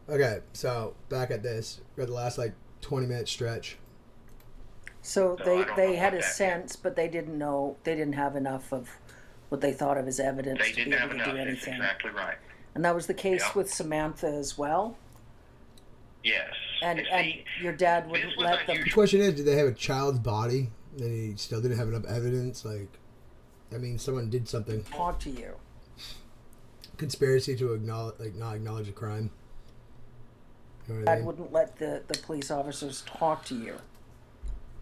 Okay, so back at this, we're the last 20-minute stretch. So So they I don't they know had what a that meant. sense, but they didn't know. They didn't have enough of what they thought of as evidence They to didn't be able have to do enough. That's anything. exactly right. And that was the case Yep. with Samantha as well. Yes. And See, your dad this wouldn't was let The them unusual. question is, did they have a child's body? And he still didn't have enough evidence. I mean, someone did something. talk to you. Conspiracy to not acknowledge a crime. You know what I Dad mean? wouldn't let the police officers talk to you.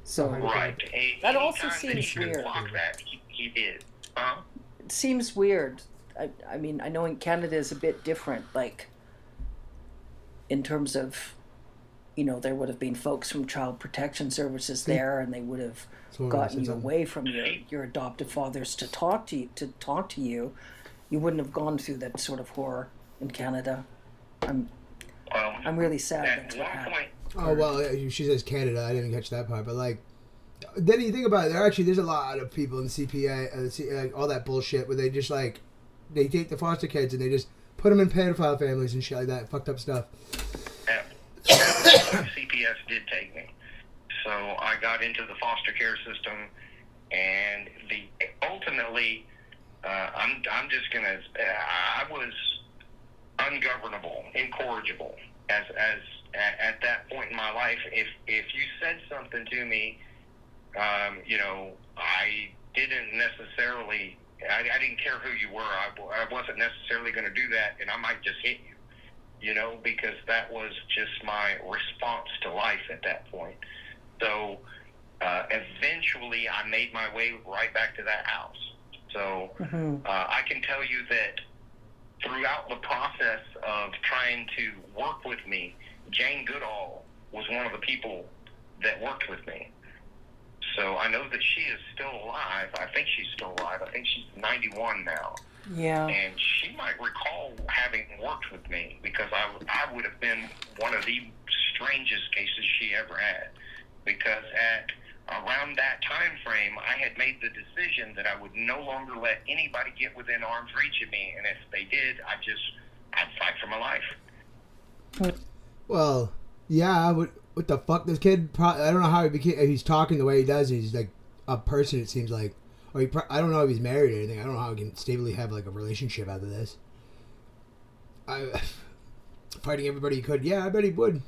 So Right. that also Anytime that he seems could weird. block that, he did. Huh? It seems weird. I mean, I know in Canada is a bit different, like in terms of, there would have been folks from Child Protection Services there, and they would have Someone would have gotten said you something. away from your See, your adoptive fathers to talk to you. You wouldn't have gone through that sort of horror in Canada. I'm well, I'm really sad at that's what one happened. point, Oh well, she says Canada. I didn't catch that part, but then you think about it. There's a lot of people in CPA, all that bullshit where they just they take the foster kids and they just put them in pedophile families and shit like that, fucked up stuff. at one point, CPS did take me. So I got into the foster care system, and ultimately, I'm just gonna. I was ungovernable, incorrigible, as at that point in my life. If you said something to me, I didn't necessarily. I didn't care who you were. I wasn't necessarily going to do that, and I might just hit you. Because that was just my response to life at that point. So eventually, I made my way right back to that house. So I can tell you that throughout the process of trying to work with me, Jane Goodall was one of the people that worked with me. So I know that she is still alive. I think she's still alive. I think she's 91 now. Yeah. And she might recall having worked with me because I would have been one of the strangest cases she ever had. Because at around that time frame, I had made the decision that I would no longer let anybody get within arm's reach of me. And if they did, I'd fight for my life. Well, yeah. What the fuck? This kid. I don't know how he became. He's talking the way he does. He's like a person. It seems like. Or I don't know if he's married or anything. I don't know how he can stably have a relationship out of this. Fighting everybody he could. Yeah, I bet he would.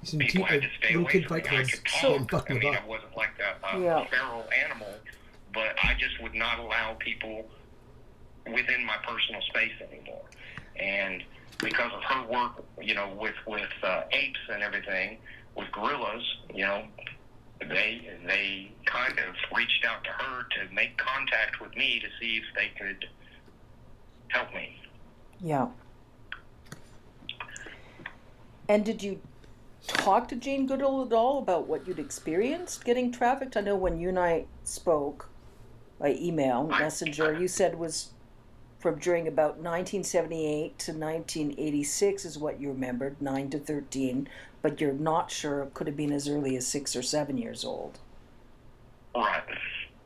So, people had to stay away from me. I could talk. I mean, I wasn't like a feral animal, but I just would not allow people within my personal space anymore. And because of her work, with apes and everything, with gorillas, they kind of reached out to her to make contact with me to see if they could help me. Yeah. And did you talk to Jane Goodall at all about what you'd experienced getting trafficked? I know when you and I spoke by email, messenger, you said was from during about 1978 to 1986 is what you remembered, 9 to 13, but you're not sure it could have been as early as 6 or 7 years old. Right.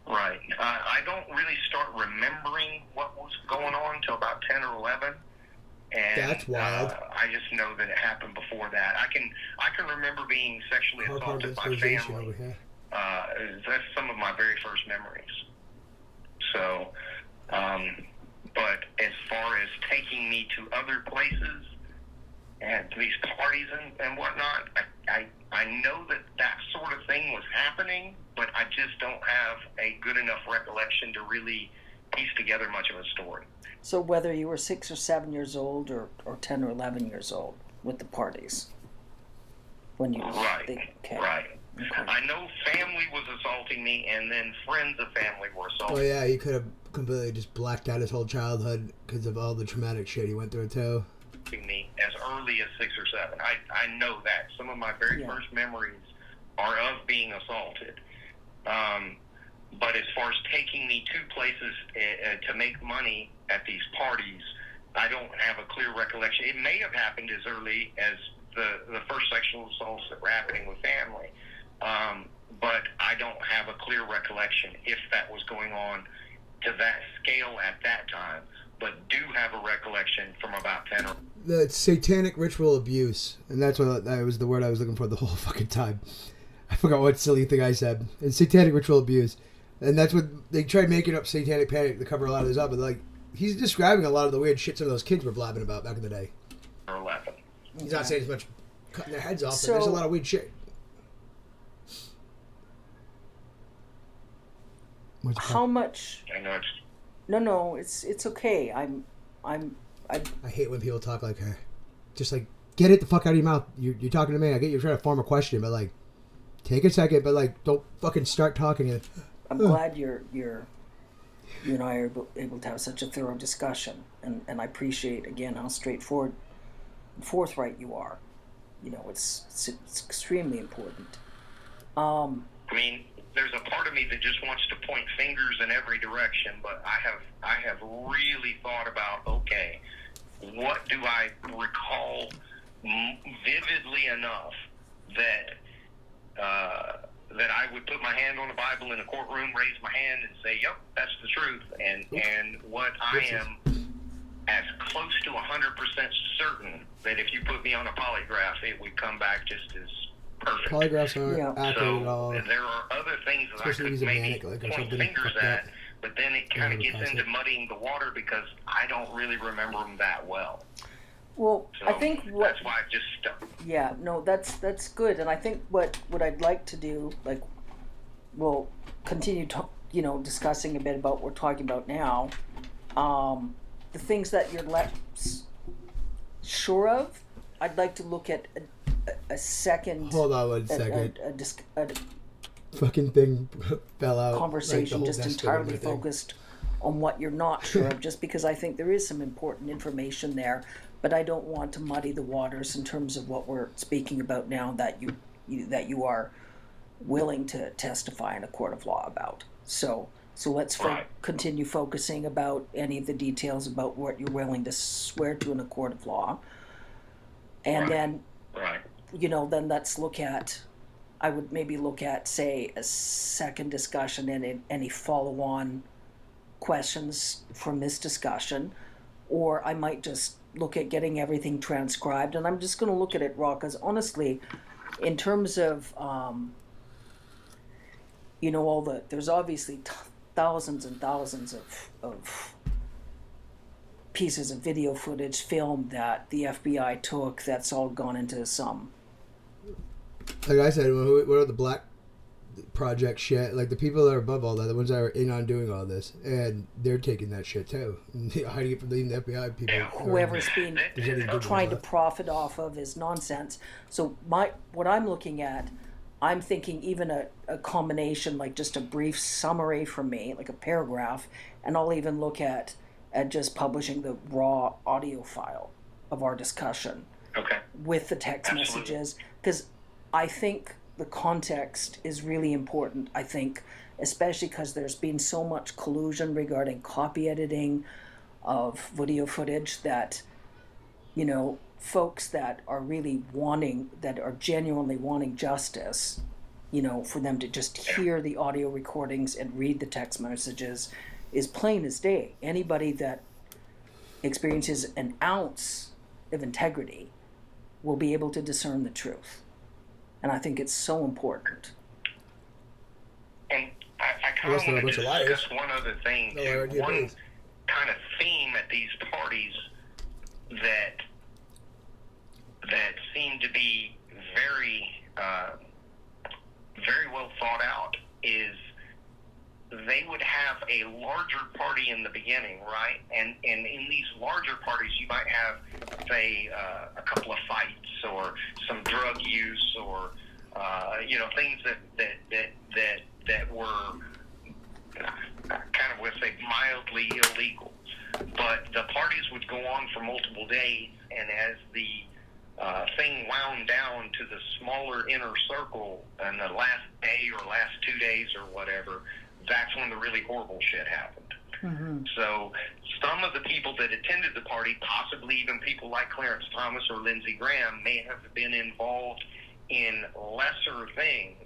I don't really start remembering what was going on until about 10 or 11. And that's wild. I just know that it happened before that. I can remember being sexually assaulted by family. That's some of my very first memories. So, but as far as taking me to other places and these parties and whatnot, I know that sort of thing was happening, but I just don't have a good enough recollection to really piece together much of a story. So whether you were 6 or 7 years old or 10 or 11 years old with the parties? When you Right. Okay. I know family was assaulting me, and then friends of family were assaulting me. Well, yeah, he could have completely just blacked out his whole childhood because of all the traumatic shit he went through, too. Me as early as 6 or 7. I know that. Some of my very first memories are of being assaulted. But as far as taking me to places to make money at these parties, I don't have a clear recollection. It may have happened as early as the first sexual assaults that were happening with family. But I don't have a clear recollection if that was going on to that scale at that time. but do have a recollection from about 10 or... The satanic ritual abuse, and that was the word I was looking for the whole fucking time. I forgot what silly thing I said. It's satanic ritual abuse, and that's what they tried making up satanic panic to cover a lot of this up. But like, he's describing a lot of the weird shit some of those kids were blabbing about back in the day. Or 11. He's not saying as much cutting their heads off, So, but there's a lot of weird shit. How much? I know it's... No, it's okay. I hate when people talk like her. Just like, get it the fuck out of your mouth. You're talking to me. I get you're trying to form a question, but like, take a second. But like, don't fucking start talking. I'm glad you and I are able to have such a thorough discussion, and I appreciate again how straightforward, and forthright you are. You know, it's extremely important. I mean, there's a part of me that just wants to point fingers in every direction, but I have really thought about, okay, what do I recall vividly enough that I would put my hand on the Bible in a courtroom, raise my hand, and say, "Yep, that's the truth." And what I am as close to 100% certain that if you put me on a polygraph, it would come back just as perfect. Polygraphs aren't accurate at all. There are other things that I could maybe point fingers at, but then it kind of gets into muddying the water because I don't really remember them that well. Well, So I think that's why I just stuck. Yeah, no, that's good, and I think what I'd like to do, like, we'll continue discussing a bit about what we're talking about now. The things that you're less sure of, I'd like to look at a second. Hold on 1 second. A fucking thing fell out. Conversation like just entirely focused on what you're not sure of, just because I think there is some important information there, but I don't want to muddy the waters in terms of what we're speaking about now that you are willing to testify in a court of law about. So let's continue focusing about any of the details about what you're willing to swear to in a court of law, and then then let's look at. I would maybe look at, say, a second discussion and any follow-on questions from this discussion, or I might just look at getting everything transcribed, and I'm just going to look at it raw, because honestly, in terms of, there's obviously thousands and thousands of pieces of video footage, film that the FBI took that's all gone into some... Like I said, what are the Black Project shit? Like the people that are above all that, the ones that are in on doing all this, and they're taking that shit too. Hiding it from the FBI people. Whoever's been trying to profit off of is nonsense. So what I'm looking at, I'm thinking even a combination, like just a brief summary from me, like a paragraph, and I'll even look at just publishing the raw audio file of our discussion. Okay. With the text messages, because I think the context is really important. I think, especially because there's been so much collusion regarding copy editing of video footage that, folks that are really that are genuinely wanting justice, for them to just hear the audio recordings and read the text messages is plain as day. Anybody that experiences an ounce of integrity will be able to discern the truth. And I think it's so important. And I kind of want to discuss one other thing, too. One kind of theme at these parties that seem to be very, very well thought out is they would have a larger party in the beginning, right? And in these larger parties, you might have, say, a couple of fights or some drug use or, things that were kind of, let's say, mildly illegal. But the parties would go on for multiple days, and as the thing wound down to the smaller inner circle in the last day or last 2 days or whatever, that's when the really horrible shit happened. Mm-hmm. So some of the people that attended the party, possibly even people like Clarence Thomas or Lindsey Graham, may have been involved in lesser things,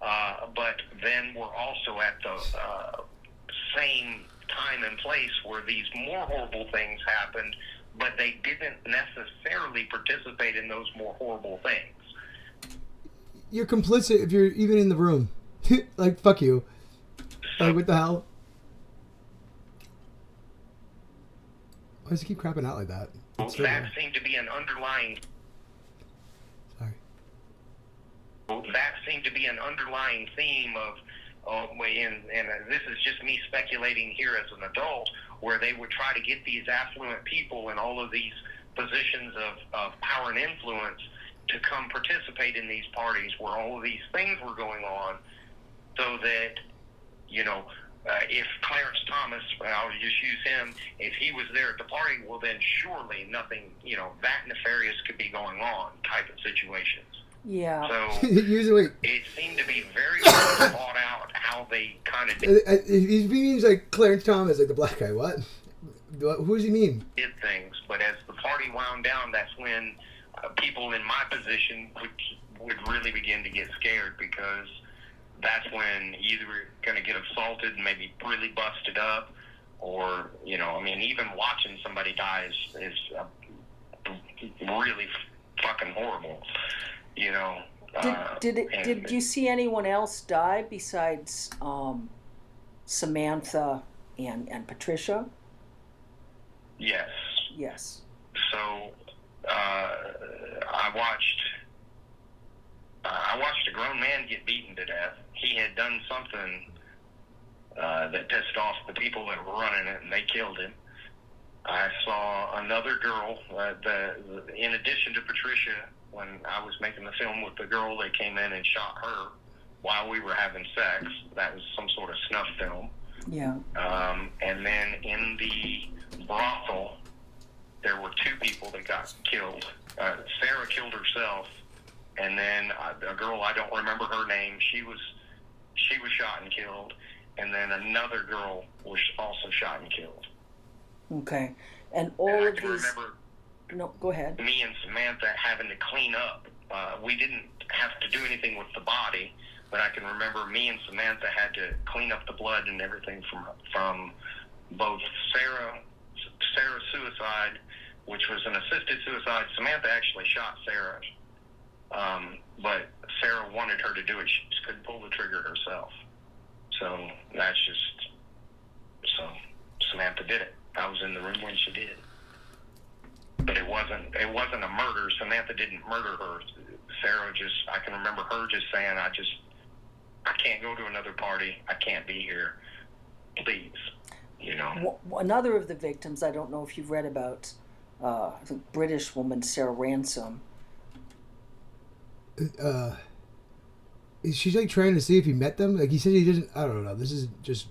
but then were also at the same time and place where these more horrible things happened, but they didn't necessarily participate in those more horrible things. You're complicit if you're even in the room. Like, fuck you. Like, what the hell? Why does it keep crapping out like that? That seemed to be an underlying... Sorry. That seemed to be an underlying theme of, and this is just me speculating here as an adult, where they would try to get these affluent people in all of these positions of power and influence to come participate in these parties where all of these things were going on, so that, if Clarence Thomas, I'll just use him, if he was there at the party, well then surely nothing, that nefarious could be going on type of situations. Yeah. So usually it seemed to be very well thought out how they kind of he means like Clarence Thomas, like the black guy. What? Who does he mean? did things. But as the party wound down, that's when people in my position would really begin to get scared, because that's when either we're going to get assaulted and maybe really busted up, or, even watching somebody die is really fucking horrible, Did you see anyone else die besides Samantha and Patricia? Yes. Yes. So I watched a grown man get beaten to death. He had done something that pissed off the people that were running it, and they killed him. I saw another girl, in addition to Patricia, when I was making the film with the girl, they came in and shot her while we were having sex. That was some sort of snuff film. Yeah. And then in the brothel, there were two people that got killed. Sarah killed herself, and then a girl, I don't remember her name, she was shot and killed, and then another girl was also shot and killed. Okay. And all of these... No, go ahead. Me and Samantha having to clean up. We didn't have to do anything with the body, but I can remember me and Samantha had to clean up the blood and everything from both Sarah's suicide, which was an assisted suicide. Samantha actually shot Sarah, but Sarah wanted her to do it. She just couldn't pull the trigger herself. So Samantha did it. I was in the room when she did. But it wasn't a murder. Samantha didn't murder her. Sarah I can remember her just saying, I can't go to another party. I can't be here. Please. Another of the victims, I don't know if you've read about, I think British woman, Sarah Ransom. Is she like trying to see if he met them? Like he said he doesn't. I don't know. This is just...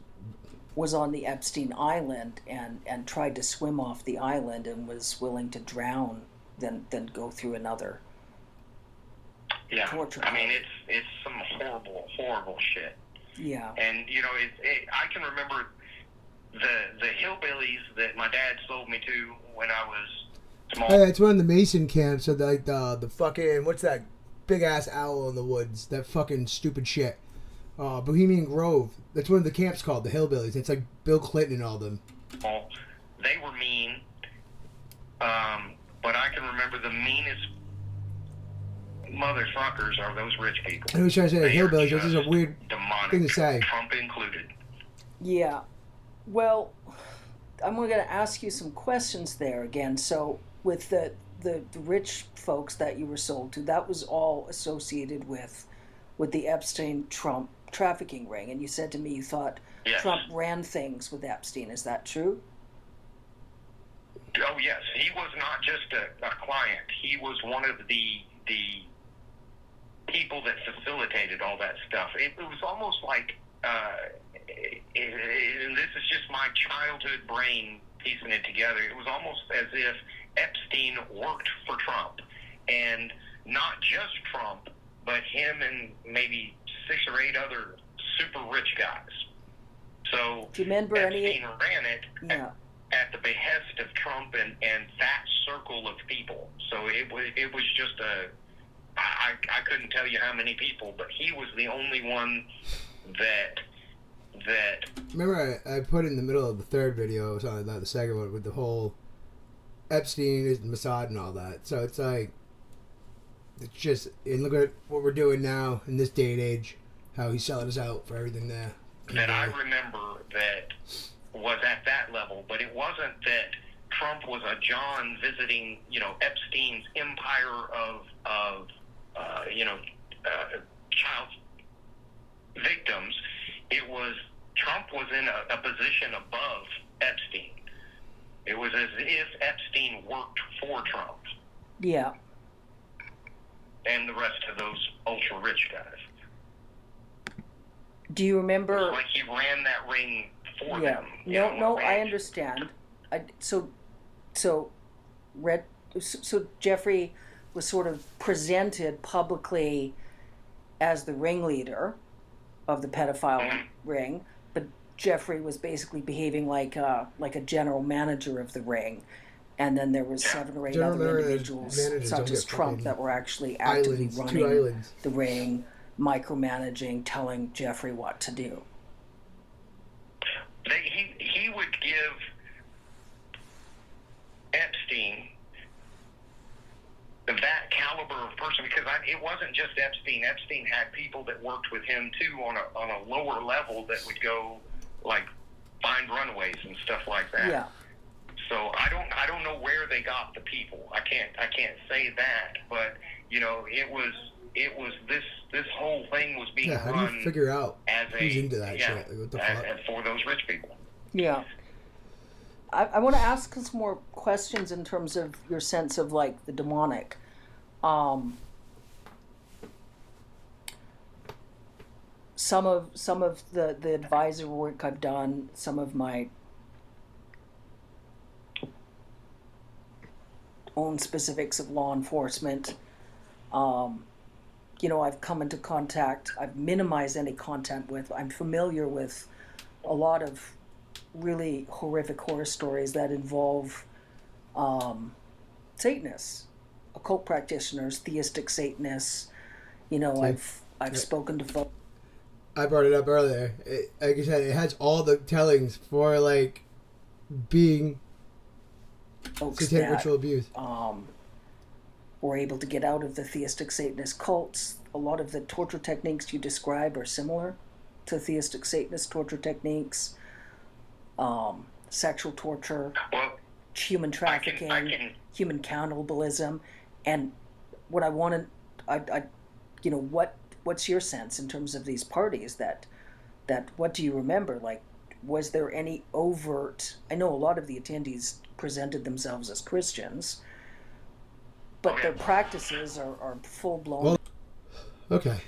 Was on the Epstein Island and tried to swim off the island and was willing to drown than go through another torture. I mean, it's some horrible shit. Yeah. And I can remember the hillbillies that my dad sold me to when I was small. Yeah, it's one of the Mason camps. So like the fucking, what's that big ass owl in the woods? That fucking stupid shit. Bohemian Grove. That's one of the camps called, the Hillbillies. It's like Bill Clinton and all them. They were mean, but I can remember the meanest motherfuckers are those rich people. I was trying to say Hillbillies, which is a weird demonic, thing to say. Trump included. Yeah. Well, I'm going to ask you some questions there again. So with the rich folks that you were sold to, that was all associated with the Epstein-Trump trafficking ring, and you said to me you thought Yes. Trump ran things with Epstein. Is that true? Oh yes, he was not just a client. He was one of the people that facilitated all that stuff. It was almost like, and this is just my childhood brain piecing it together. It was almost as if Epstein worked for Trump, and not just Trump, but him and maybe 6 or 8 other super rich guys. So Do you remember Epstein ran it Yeah. at the behest of Trump and that circle of people. So it was just I couldn't tell you how many people, but he was the only one that that. Remember, I put in the middle of the third video, or something like that, the second one, with the whole Epstein is Mossad and all that. So it's like, it's just, and look at what we're doing now in this day and age, how he's selling us out for everything there. That I remember that was at that level, but it wasn't that Trump was a John visiting, Epstein's empire of child victims. It was Trump was in a position above Epstein. It was as if Epstein worked for Trump. Yeah. And the rest of those ultra rich guys. Do you remember? It was like he ran that ring for them. No, I understand. So Jeffrey was sort of presented publicly as the ringleader of the pedophile ring, but Jeffrey was basically behaving like a general manager of the ring, and then there was 7 or 8 other individuals, such as Trump, that were actually actively running the ring, micromanaging, telling Jeffrey what to do. He would give Epstein that caliber of person, because it wasn't just Epstein. Epstein had people that worked with him too on a lower level that would go like find runaways and stuff like that. Yeah. So I don't know where they got the people. I can't say that, but it was this whole thing was being run. How do you figure out who's into that shit? Like, what the fuck? For those rich people. Yeah. I want to ask some more questions in terms of your sense of like the demonic. Some of the advisor work I've done, some of my own specifics of law enforcement. I've come into contact. I've minimized any content with. I'm familiar with a lot of really horrific horror stories that involve Satanists, occult practitioners, theistic Satanists. I've spoken to folks. I brought it up earlier. Like I said, it has all the tellings for like being satanic ritual abuse. Were able to get out of the theistic Satanist cults. A lot of the torture techniques you describe are similar to theistic Satanist torture techniques. Sexual torture, human trafficking, human cannibalism, and what I want to, what's your sense in terms of these parties that what do you remember? Like, was there any overt? I know a lot of the attendees presented themselves as Christians, but their practices are full blown. Well, okay,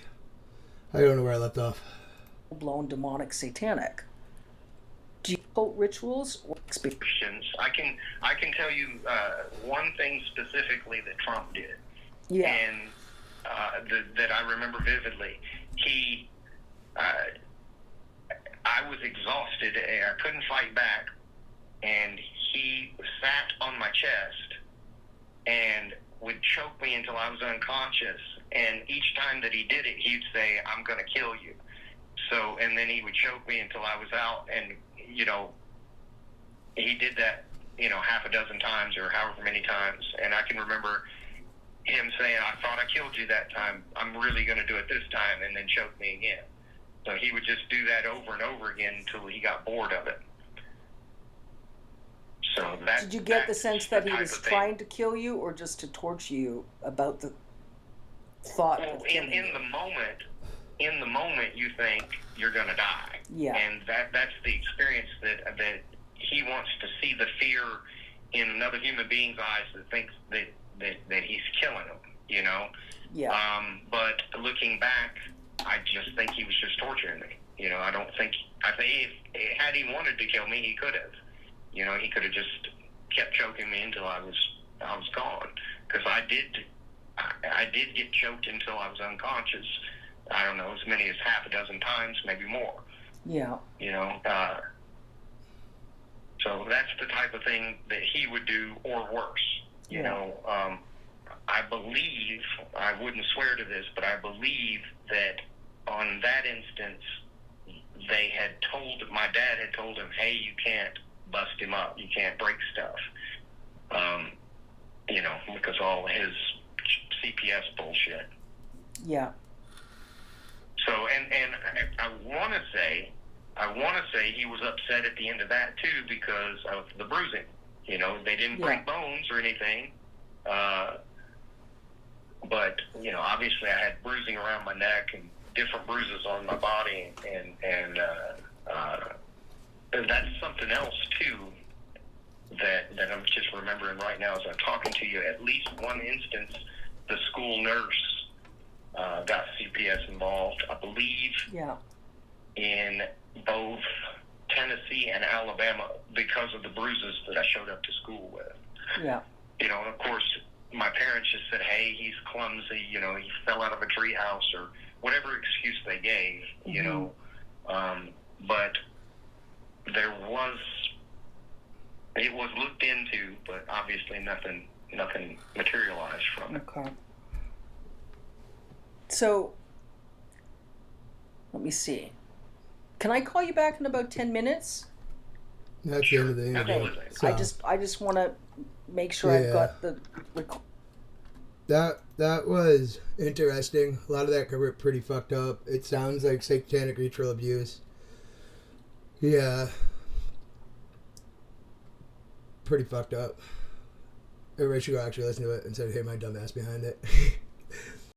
I don't know where I left off. Full blown demonic, satanic. Do you cult rituals or experiences? I can tell you one thing specifically that Trump did. Yeah. And that I remember vividly. I was exhausted. I couldn't fight back, and he sat on my chest and would choke me until I was unconscious. And each time that he did it, he'd say, "I'm going to kill you." So, and then he would choke me until I was out, and he did that, half a dozen times or however many times. And I can remember him saying, "I thought I killed you that time. I'm really going to do it this time," and then choke me again. So he would just do that over and over again until he got bored of it. So that. Did you get the sense that he was trying to kill you, or just to torture you about the thought of killing you? In the moment, you think you're going to die. Yeah. And that's the experience that he wants to see the fear in another human being's eyes that thinks that he's killing him, Yeah. But looking back, I just think he was just torturing me. I think if had he wanted to kill me, he could have. He could have just kept choking me until I was gone. Because I did get choked until I was unconscious. I don't know, as many as half a dozen times, maybe more. Yeah. So that's the type of thing that he would do, or worse. I believe, I wouldn't swear to this, but I believe that on that instance, my dad had told him, hey, you can't bust him up. You can't break stuff. Because all his CPS bullshit. Yeah. So, and I want to say he was upset at the end of that too because of the bruising. They didn't break bones or anything. But, obviously I had bruising around my neck and different bruises on my body, and that's something else too that I'm just remembering right now as I'm talking to you. At least one instance, the school nurse got CPS involved, I believe, in both Tennessee and Alabama because of the bruises that I showed up to school with. Yeah. And of course, my parents just said, hey, he's clumsy, he fell out of a treehouse or whatever excuse they gave, but it was looked into, but obviously nothing materialized from it. Okay. So, let me see. Can I call you back in about 10 minutes? That's the end of the interview. Absolutely. So, I just want to make sure I've got the... That was interesting. A lot of that covered pretty fucked up. It sounds like satanic ritual abuse. Yeah. Pretty fucked up. Everybody should go actually listen to it instead of hearing my dumb ass behind it.